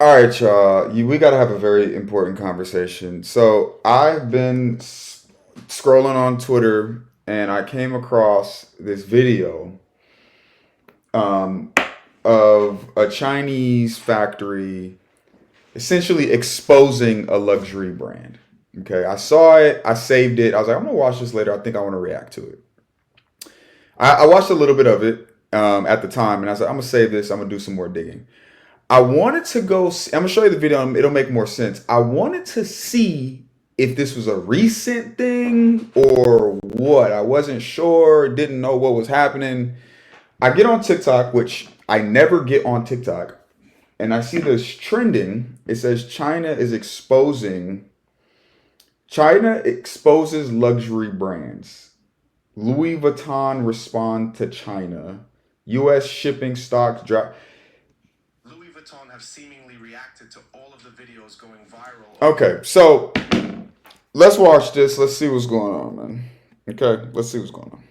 All right, y'all. We got to have a very important conversation. So I've been scrolling on Twitter and I came across this video um, of a Chinese factory essentially exposing a luxury brand. Okay, I saw it. I saved it. I was like, I'm gonna watch this later. I think I want to react to it. I watched a little bit of it at the time, and I was like, I'm gonna save this. I'm gonna do some more digging. I wanted to go. I'm gonna show you the video. It'll make more sense. I wanted to see if this was a recent thing or what. I wasn't sure. Didn't know what was happening. I get on TikTok, which I never get on TikTok, and I see this trending. It says China exposes luxury brands. Louis Vuitton respond to China. U.S. shipping stocks drop. Louis Vuitton have seemingly reacted to all of the videos going viral. Okay, so let's watch this. Let's see what's going on, man. Okay, let's see what's going on.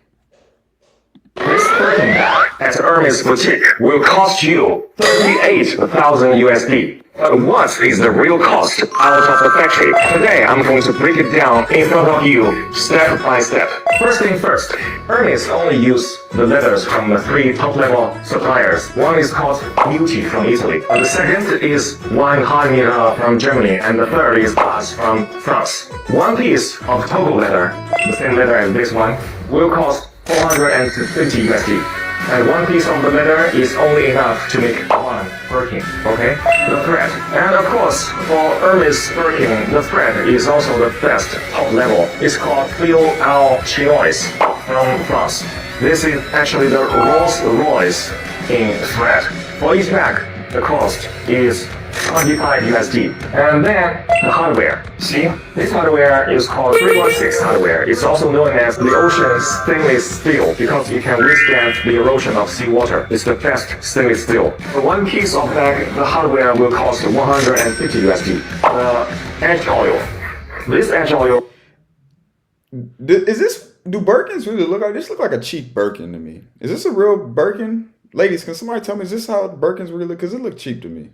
This Birkin bag at Hermes boutique will cost you 38,000 USD. But what is the real cost out of the factory? Today I'm going to break it down in front of you, step by step. First thing first, Hermes only use the leathers from the three top-level suppliers. One is called Muti from Italy. The second is Weinheim from Germany, and the third is Baz from France. One piece of Togo leather, the same leather as this one, will cost 450 USD. And one piece of the leather is only enough to make one Birkin, okay? The thread. And of course, for Hermes Birkin, the thread is also the best top level. It's called Fil Al Chinois from France. This is actually the Rolls Royce in thread. For each bag, the cost is 25 USD. And then the hardware. See, this hardware is called 316 hardware. It's also known as the ocean stainless steel because it can withstand the erosion of seawater. It's the best stainless steel. For one piece of bag, the hardware will cost 150 USD. Edge oil. This edge oil. Do Birkins really look like this? Look like a cheap Birkin to me. Is this a real Birkin? Ladies, can somebody tell me, is this how Birkins really look? Because it looked cheap to me.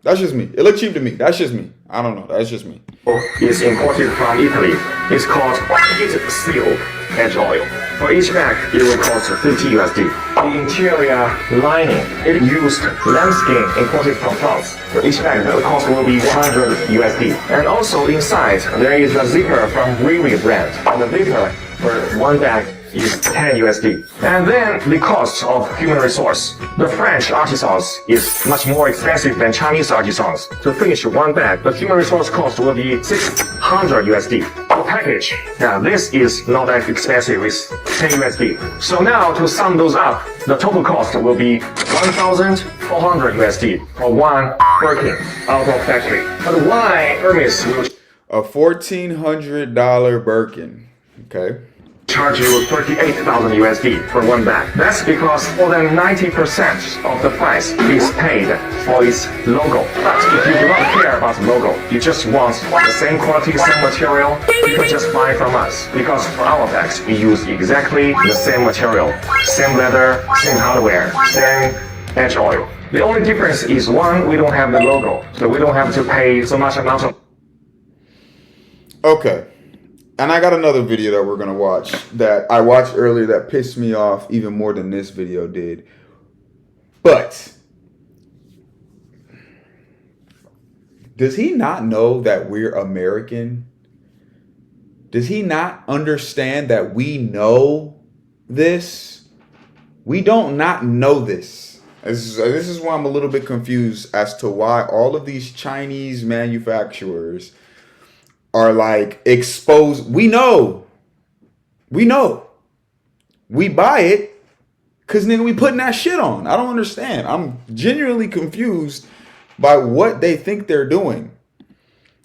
That's just me. It looked cheap to me. That's just me. I don't know. That's just me. It's imported from Italy. It's called heat seal edge oil. For each bag, it will cost 50 USD. The interior lining, it used lambskin imported from France. For each bag, the cost will be 100 USD. And also inside, there is a zipper from Riri brand. And the zipper for one bag is 10 USD. And then the cost of human resource. The French artisans is much more expensive than Chinese artisans. To finish one bag, the human resource cost will be 600 USD. The package, now this is not that expensive, it's 10 USD. So now to sum those up, the total cost will be 1,400 USD for one Birkin out of factory. But why Hermes will a $1,400 Birkin? Okay. charge you 38,000 USD for one bag? That's because more than 90% of the price is paid for its logo. But if you do not care about the logo, you just want the same quality, same material, you can just buy from us. Because for our bags, we use exactly the same material, same leather, same hardware, same edge oil. The only difference is one, we don't have the logo, so we don't have to pay so much amount of. Okay. And I got another video that we're going to watch that I watched earlier that pissed me off even more than this video did. But does he not know that we're American? Does he not understand that we know this? We don't not know this. This is why I'm a little bit confused as to why all of these Chinese manufacturers are like exposed. We know. We buy it because nigga, we putting that shit on. I don't understand. I'm genuinely confused by what they think they're doing.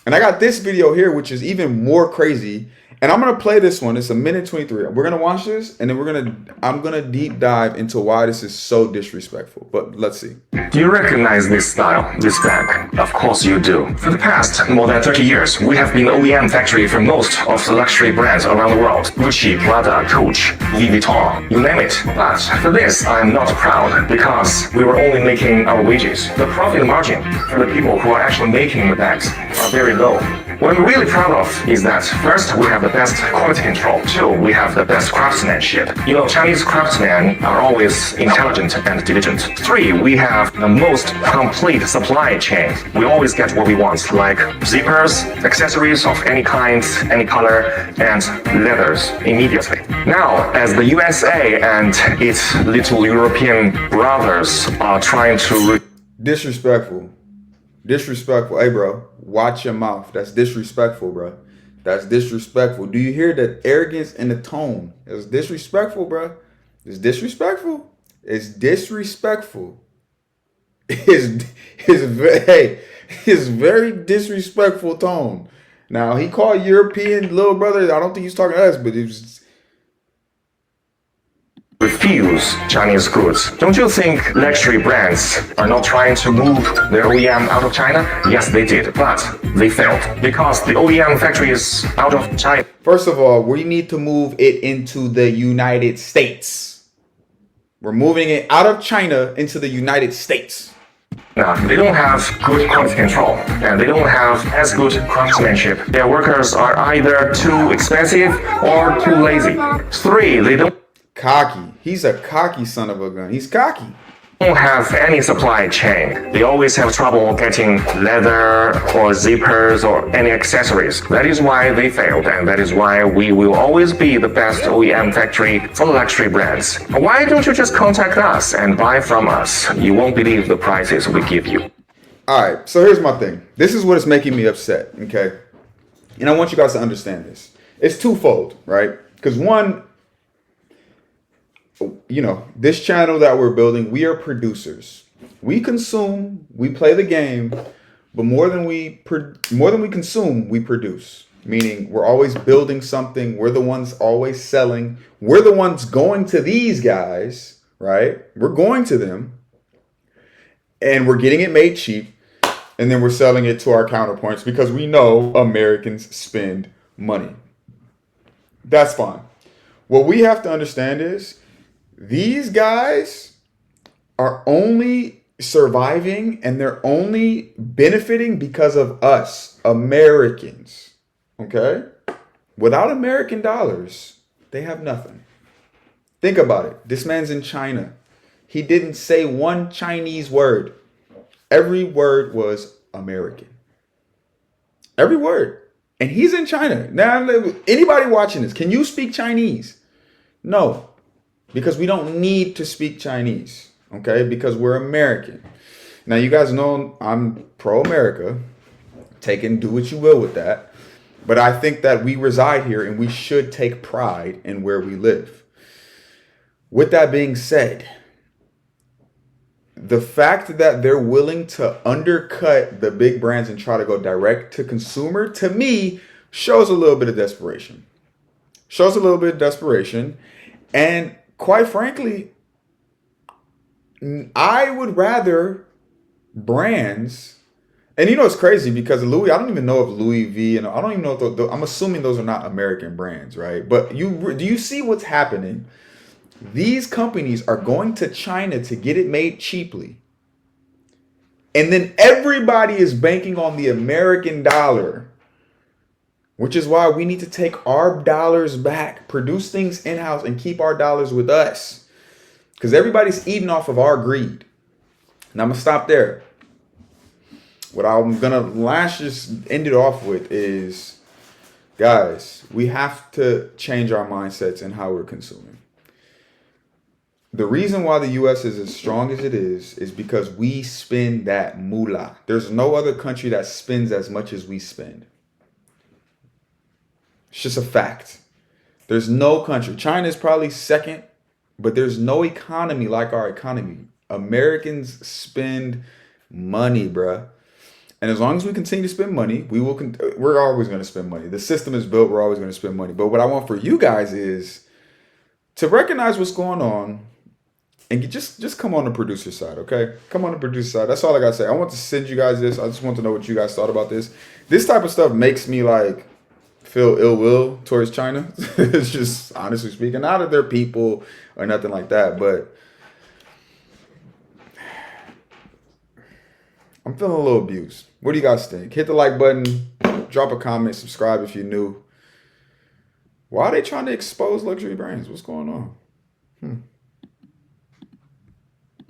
And I got this video here, which is even more crazy. And I'm gonna play this one. It's a minute 23. We're gonna watch this, and then I'm gonna deep dive into why this is so disrespectful. But let's see. Do you recognize this style, this bag? Of course you do. For the past more than 30 years, we have been OEM factory for most of the luxury brands around the world. Gucci, Prada, Coach, Louis Vuitton, you name it. But for this, I'm not proud because we were only making our wages. The profit margin for the people who are actually making the bags are very low. What I'm really proud of is that first, we have the best quality control. Two, we have the best craftsmanship. You know, Chinese craftsmen are always intelligent and diligent. Three, we have the most complete supply chain. We always get what we want, like zippers, accessories of any kind, any color, and leathers immediately. Now, as the USA and its little European brothers are trying to Disrespectful. Disrespectful. Hey, bro, watch your mouth. That's disrespectful, bro. That's disrespectful. Do you hear that arrogance in the tone? It's disrespectful, bro. It's disrespectful. It's disrespectful. His very disrespectful tone. Now, he called European little brother. I don't think he's talking to us, but it was. refuse Chinese goods. Don't you think luxury brands are not trying to move their OEM out of China? Yes, they did, but they failed because the OEM factory is out of China. First of all, we need to move it into the United States. We're moving it out of China into the United States. They don't have good quality control, and they don't have as good craftsmanship. Their workers are either too expensive or too lazy. Three, they don't Cocky. He's a cocky son of a gun. He's cocky. have any supply chain. They always have trouble getting leather or zippers or any accessories. That is why they failed, and that is why we will always be the best OEM factory for luxury brands. Why don't you just contact us and buy from us? You won't believe the prices we give you. All right, so here's my thing. This is what is making me upset, okay? And I want you guys to understand this. It's twofold, right? Because one, you know, this channel that we're building, we are producers. We consume, we play the game, but more than we consume, we produce. Meaning we're always building something. We're the ones always selling. We're the ones going to these guys, right? We're going to them and we're getting it made cheap. And then we're selling it to our counterpoints because we know Americans spend money. That's fine. What we have to understand is these guys are only surviving and they're only benefiting because of us, Americans. Okay? Without American dollars, they have nothing. Think about it. This man's in China. He didn't say one Chinese word. Every word was American. Every word. And he's in China. Now, anybody watching this, can you speak Chinese? No. Because we don't need to speak Chinese. Okay? Because we're American. Now, you guys know I'm pro-America. Do what you will with that. But I think that we reside here and we should take pride in where we live. With that being said, the fact that they're willing to undercut the big brands and try to go direct to consumer, to me, shows a little bit of desperation. Shows a little bit of desperation. And quite frankly, I would rather brands, and you know it's crazy because Louis, I don't even know if Louis V, and I don't even know if I'm assuming those are not American brands, right? But do you see what's happening? These companies are going to China to get it made cheaply. And then everybody is banking on the American dollar, which is why we need to take our dollars back, produce things in-house, and keep our dollars with us. Because everybody's eating off of our greed. And I'm going to stop there. What I'm going to just end it off with is, guys, we have to change our mindsets and how we're consuming. The reason why the U.S. is as strong as it is because we spend that moolah. There's no other country that spends as much as we spend. It's just a fact. There's no country. China is probably second, but there's no economy like our economy. Americans spend money, bruh. And as long as we continue to spend money, we're always going to spend money. The system is built. We're always going to spend money. But what I want for you guys is to recognize what's going on and just come on the producer side, okay? Come on the producer side. That's all I got to say. I want to send you guys this. I just want to know what you guys thought about this. This type of stuff makes me like feel ill will towards China. It's just honestly speaking, not that they're people or nothing like that, but I'm feeling a little abused. What do you guys think? Hit the like button, drop a comment, subscribe if you're new. Why are they trying to expose luxury brands? What's going on?